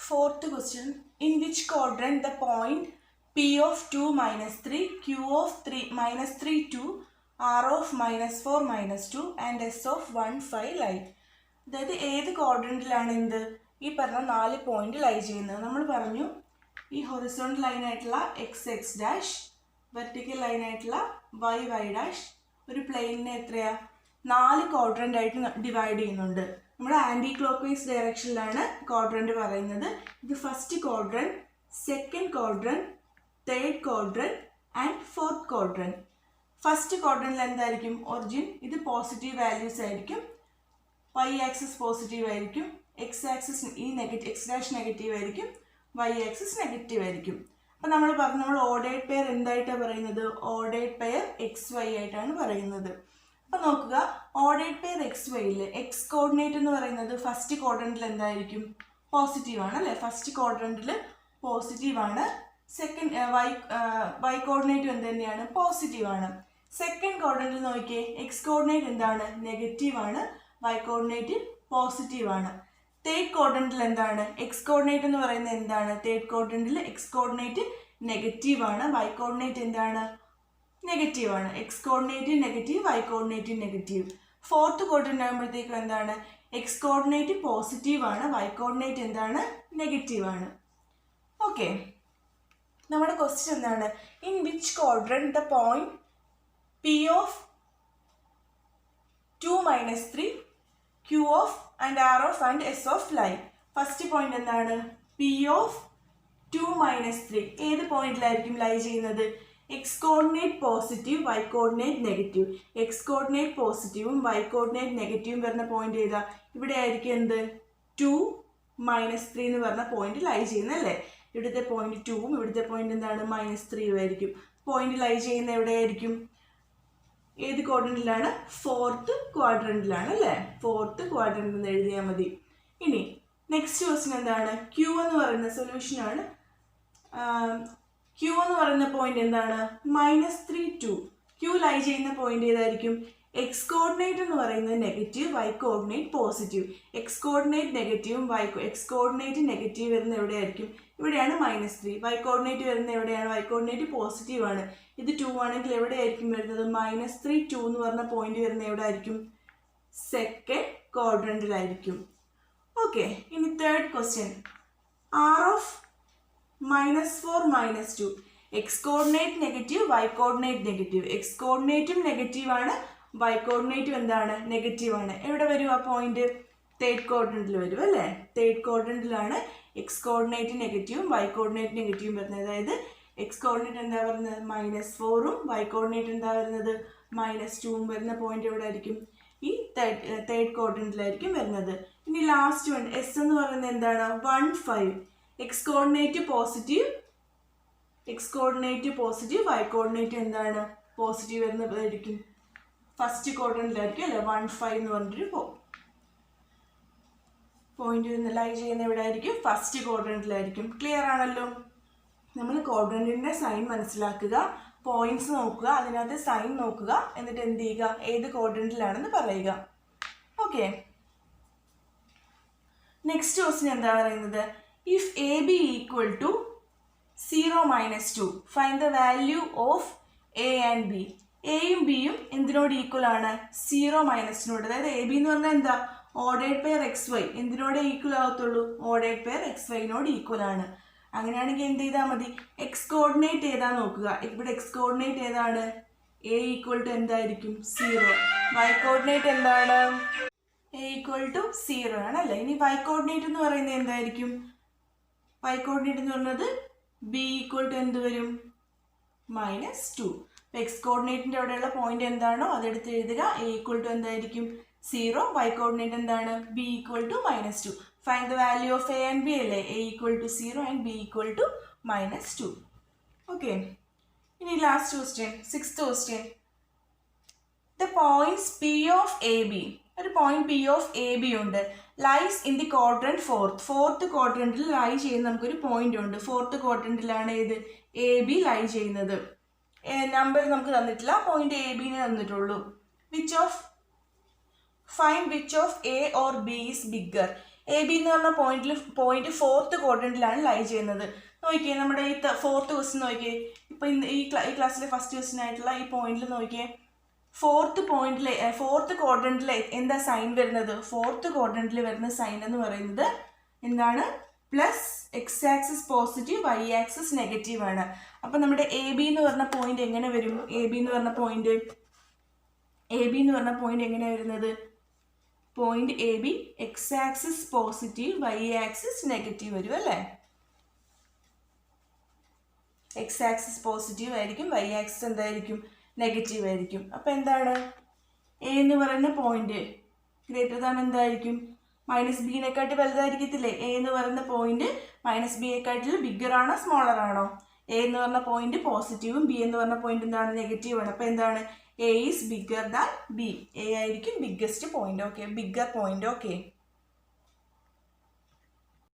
Fourth question. In which quadrant the point P of 2 minus 3, Q of 3 minus 3 2, R of minus 4 minus 2 and S of 1 5 lie? അതായത് ഏത് ക്വാഡ്രൻറ്റിലാണ് എന്ത് ഈ പറഞ്ഞ 4 point ലൈ ചെയ്യുന്നത്? നമ്മൾ പറഞ്ഞു ഈ ഹൊറിസോണ്ടൽ ലൈനായിട്ടുള്ള എക്സ് എക്സ് ഡാഷ്, വെർട്ടിക്കൽ ലൈനായിട്ടുള്ള വൈ വൈ ഡാഷ് ഒരു പ്ലെയിനിനെ എത്രയാ 4 ക്വാഡ്രൻ്റ് ആയിട്ട് ഡിവൈഡ് ചെയ്യുന്നുണ്ട്. നമ്മുടെ ആൻറ്റി ക്ലോക്ക് വൈസ് ഡയറക്ഷനിലാണ് ക്വാഡ്രൻറ്റ് പറയുന്നത്. ഇത് first quadrant, second quadrant, third quadrant and fourth quadrant. First ക്വാഡ്രൻറ്റിൽ എന്തായിരിക്കും ഒറിജിൻ? ഇത് പോസിറ്റീവ് വാല്യൂസ് ആയിരിക്കും. വൈ ആക്സിസ് പോസിറ്റീവ് ആയിരിക്കും, എക്സ് ആക്സിസ് ഈ നെഗറ്റീവ് എക്സ് ഡാഷ് നെഗറ്റീവ് ആയിരിക്കും, വൈ ആക്സിസ് നെഗറ്റീവ് ആയിരിക്കും. അപ്പം നമ്മൾ ഓർഡേർഡ് പെയർ എന്തായിട്ടാണ് പറയുന്നത്? ഓർഡേർഡ് പെയർ എക്സ് വൈ ആയിട്ടാണ് പറയുന്നത്. അപ്പം നോക്കുക, ഓർഡേർഡ് പെയർ എക്സ് വൈയിൽ എക്സ് കോർഡിനേറ്റ് എന്ന് പറയുന്നത് ഫസ്റ്റ് ക്വാഡ്രൻറ്റിൽ എന്തായിരിക്കും? പോസിറ്റീവ് ആണ് അല്ലേ? ഫസ്റ്റ് ക്വാഡ്രൻറ്റിൽ പോസിറ്റീവ് ആണ്. സെക്കൻഡ് വൈ കോർഡിനേറ്റ് എന്ത് തന്നെയാണ്? പോസിറ്റീവ് ആണ്. സെക്കൻഡ് ക്വാഡ്രൻറ്റിൽ നോക്കിയേ, എക്സ് കോർഡിനേറ്റ് എന്താണ്? നെഗറ്റീവ് ആണ്. വൈ കോർഡിനേറ്റ് പോസിറ്റീവ് ആണ്. തേർഡ് ക്വാഡ്രൻറ്റിൽ എന്താണ്? എക്സ് കോർഡിനേറ്റ് എന്ന് പറയുന്നത് എന്താണ്? തേർഡ് ക്വാഡ്രൻറ്റിൽ എക്സ് കോർഡിനേറ്റ് നെഗറ്റീവ് ആണ്, വൈ കോർഡിനേറ്റ് എന്താണ്? നെഗറ്റീവ് ആണ്. X coordinate negative, Y coordinate negative. Fourth quadrant ആകുമ്പോഴത്തേക്കും എന്താണ്? എക്സ് കോർഡിനേറ്റ് പോസിറ്റീവ് ആണ്, വൈ കോർഡിനേറ്റ് എന്താണ്? നെഗറ്റീവ് ആണ്. ഓക്കെ, നമ്മുടെ ക്വസ്റ്റ്യൻ എന്താണ്? In which quadrant the point P of 2 minus 3, Q of and R of and S of lie? First point എന്താണ്? P of 2 minus 3 ഏത് പോയിന്റിലായിരിക്കും ലൈ ചെയ്യുന്നത്? X coordinate positive, Y coordinate negative. X coordinate പോസിറ്റീവും Y coordinate നെഗറ്റീവും വരുന്ന point ഏതാ? ഇവിടെ ആയിരിക്കും എന്ത്? 2 minus 3 എന്ന് പറഞ്ഞ പോയിന്റ് ലൈ ചെയ്യുന്നത് അല്ലേ? ഇവിടുത്തെ പോയിന്റ് 2ഉം ഇവിടുത്തെ പോയിന്റ് എന്താണ്? -3 ആയിരിക്കും. പോയിന്റ് ലൈ ചെയ്യുന്ന എവിടെയായിരിക്കും? ഏത് ക്വാഡ്രൻറ്റിലാണ്? ഫോർത്ത് ക്വാഡ്രൻറ്റിലാണ് അല്ലേ? ഫോർത്ത് ക്വാഡ്രൻറ്റ് എന്ന് എഴുതിയാൽ മതി. ഇനി നെക്സ്റ്റ് ക്വസ്റ്റ്യൻ എന്താണ്? ക്യൂ എന്ന് പറയുന്ന സൊല്യൂഷനാണ്. ക്യൂ എന്ന് പറയുന്ന പോയിന്റ് എന്താണ്? -3 2. ക്യൂ ലൈ ചെയ്യുന്ന പോയിന്റ് ഏതായിരിക്കും? എക്സ് കോർഡിനേറ്റ് എന്ന് പറയുന്നത് negative, Y coordinate positive. X coordinate നെഗറ്റീവും എക്സ് കോർഡിനേറ്റ് നെഗറ്റീവ് വരുന്ന എവിടെയായിരിക്കും? ഇവിടെയാണ് -3. വൈ കോർഡിനേറ്റ് വരുന്ന എവിടെയാണ്? വൈ കോർഡിനേറ്റ് പോസിറ്റീവ് ആണ്. ഇത് 2 ആണെങ്കിൽ എവിടെയായിരിക്കും വരുന്നത്? -3 2 എന്ന് പറഞ്ഞ പോയിന്റ് വരുന്ന എവിടെ ആയിരിക്കും? സെക്കൻഡ് ക്വാഡ്രൻറ്റിലായിരിക്കും. ഓക്കെ, ഇനി third question. R of -4 -2. X coordinate negative, Y coordinate negative. X കോർഡിനേറ്റും നെഗറ്റീവ് ആണ്, വൈ കോർഡിനേറ്റും എന്താണ്? നെഗറ്റീവ് ആണ്. എവിടെ വരും ആ പോയിന്റ്? തേർഡ് ക്വാഡ്രൻറ്റിൽ വരും അല്ലേ? തേർഡ് ക്വാഡ്രൻറ്റിലാണ് എക്സ് കോർഡിനേറ്റ് നെഗറ്റീവും വൈ കോർഡിനേറ്റ് നെഗറ്റീവും വരുന്നത്. അതായത് എക്സ് കോർഡിനേറ്റ് എന്താ പറയുന്നത്? -4ഉം വൈ കോർഡിനേറ്റ് എന്താ വരുന്നത്? -2ഉം വരുന്ന പോയിന്റ് എവിടെ ആയിരിക്കും? ഈ തേർഡ് ക്വാഡ്രൻറ്റിലായിരിക്കും വരുന്നത്. ഇനി ലാസ്റ്റ് വൺ എസ് എന്ന് പറയുന്നത് എന്താണ്? 1 5. X coordinate positive, X coordinate positive, Y coordinate എന്താണ്? പോസിറ്റീവ് വരുന്നതായിരിക്കും. ഫസ്റ്റ് ക്വാഡ്രൻറ്റിലായിരിക്കും അല്ലേ? 1 5 എന്ന് പറഞ്ഞിട്ടൊരു പോയിന്റ് ലൈ ചെയ്യുന്ന എവിടെ ആയിരിക്കും? ഫസ്റ്റ് ക്വാഡ്രൻറ്റിലായിരിക്കും. ക്ലിയർ ആണല്ലോ? നമ്മൾ ക്വാഡ്രൻറ്റിൻ്റെ സൈൻ മനസ്സിലാക്കുക, പോയിന്റ്സ് നോക്കുക, അതിനകത്ത് സൈൻ നോക്കുക, എന്നിട്ട് എന്ത് ചെയ്യുക? ഏത് ക്വാഡ്രൻറ്റിലാണെന്ന് പറയുക. ഓക്കെ, നെക്സ്റ്റ് ക്വസ്റ്റ്യൻ എന്താ പറയുന്നത്? If A B equal to 0 - 2 find the value of A and B. എയും ബിയും എന്തിനോട് ഈക്വൽ ആണ്? 0 - 2. അതായത് എ ബി എന്ന് പറഞ്ഞാൽ എന്താ? Ordered pair X Y. എന്തിനോട് ഈക്വൽ ആകത്തുള്ളൂ? ഓർഡേർഡ് പെയർ എക്സ് വൈനോട് ഈക്വൽ ആണ്. അങ്ങനെയാണെങ്കിൽ എന്ത് ചെയ്താൽ മതി? എക്സ് കോർഡിനേറ്റ് ഏതാ നോക്കുക. ഇവിടെ എക്സ് കോർഡിനേറ്റ് ഏതാണ്? എ ഈക്വൽ ടു എന്തായിരിക്കും? 0. വൈ കോർഡിനേറ്റ് എന്താണ്? എ ഈക്വൽ ടു 0 ആണ് അല്ലേ? ഇനി വൈ കോർഡിനേറ്റ് എന്ന് പറയുന്നത് എന്തായിരിക്കും? വൈ കോർഡിനേറ്റ് എന്ന് പറയുന്നത് ബി ഈക്വൽ ടു എന്ത് വരും? -2. എക്സ് കോർഡിനേറ്റിൻ്റെ അവിടെയുള്ള പോയിന്റ് എന്താണോ അതെടുത്ത് എഴുതുക. എ ഈക്വൽ ടു എന്തായിരിക്കും? 0. വൈ കോർഡിനേറ്റ് എന്താണ്? B equal to -2. Find the value of A and B അല്ലേ? A equal to 0 and B equal to -2. Okay, ഇനി last question, sixth question. The points P of A B. ഒരു point P of A B ഉണ്ട്. Lies in the quadrant fourth ക്വാഡ്രൻറ്റിൽ lie ചെയ്യുന്ന നമുക്കൊരു point ഉണ്ട്. Fourth ക്വാഡ്രൻറ്റിലാണ് ഏത്? A B ലൈ ചെയ്യുന്നത്. Number നമുക്ക് തന്നിട്ടില്ല, പോയിന്റ് എ ബിനെ തന്നിട്ടുള്ളൂ. Find which of A or B is bigger. A B എന്ന് പറഞ്ഞ പോയിന്റ് ഫോർത്ത് ക്വാഡ്രന്റിലാണ് ലൈ ചെയ്യുന്നത്. നോക്കിയേ, നമ്മുടെ ഈ ഫോർത്ത് ക്വസ്റ്റ്യൻ നോക്കിയേ, ഇപ്പം ഈ ക്ലാസ്സിലെ ഫസ്റ്റ് ക്വസ്റ്റ്യൻ ആയിട്ടുള്ള ഈ പോയിന്റിൽ നോക്കിയേ, ഫോർത്ത് ക്വാഡ്രന്റിൽ എന്താ സൈൻ വരുന്നത്? ഫോർത്ത് ക്വാഡ്രന്റിൽ വരുന്ന സൈൻ എന്ന് പറയുന്നത് എന്താണ്? Plus X axis positive, Y axis negative ആണ്. അപ്പം നമ്മുടെ എ ബി എന്ന് പറഞ്ഞ പോയിന്റ് എങ്ങനെ വരും? എ ബി എന്ന് പറഞ്ഞ പോയിന്റ് എങ്ങനെയാണ് വരുന്നത്? Point A B X axis positive, Y axis negative വരും അല്ലേ? എക്സ് ആക്സിസ് പോസിറ്റീവ് ആയിരിക്കും, വൈ ആക്സിസ് എന്തായിരിക്കും? നെഗറ്റീവ് ആയിരിക്കും. അപ്പം എന്താണ്? എ എന്ന് പറയുന്ന പോയിന്റ് ഗ്രേറ്റർ ദാൻ എന്തായിരിക്കും? മൈനസ് ബിനെക്കാട്ടി വലുതായിരിക്കത്തില്ലേ? എ എന്ന് പറയുന്ന പോയിന്റ് മൈനസ് ബിയെക്കാട്ടിൽ ബിഗ്ഗർ ആണോ സ്മോളർ ആണോ? എ എന്ന് പറഞ്ഞ പോയിന്റ് പോസിറ്റീവും ബി എന്ന് പറഞ്ഞ പോയിന്റ് എന്താണ്? നെഗറ്റീവ് ആണ്. അപ്പം എന്താണ്? A is bigger than B. A ആയിരിക്കും biggest point. Okay, bigger point. Okay.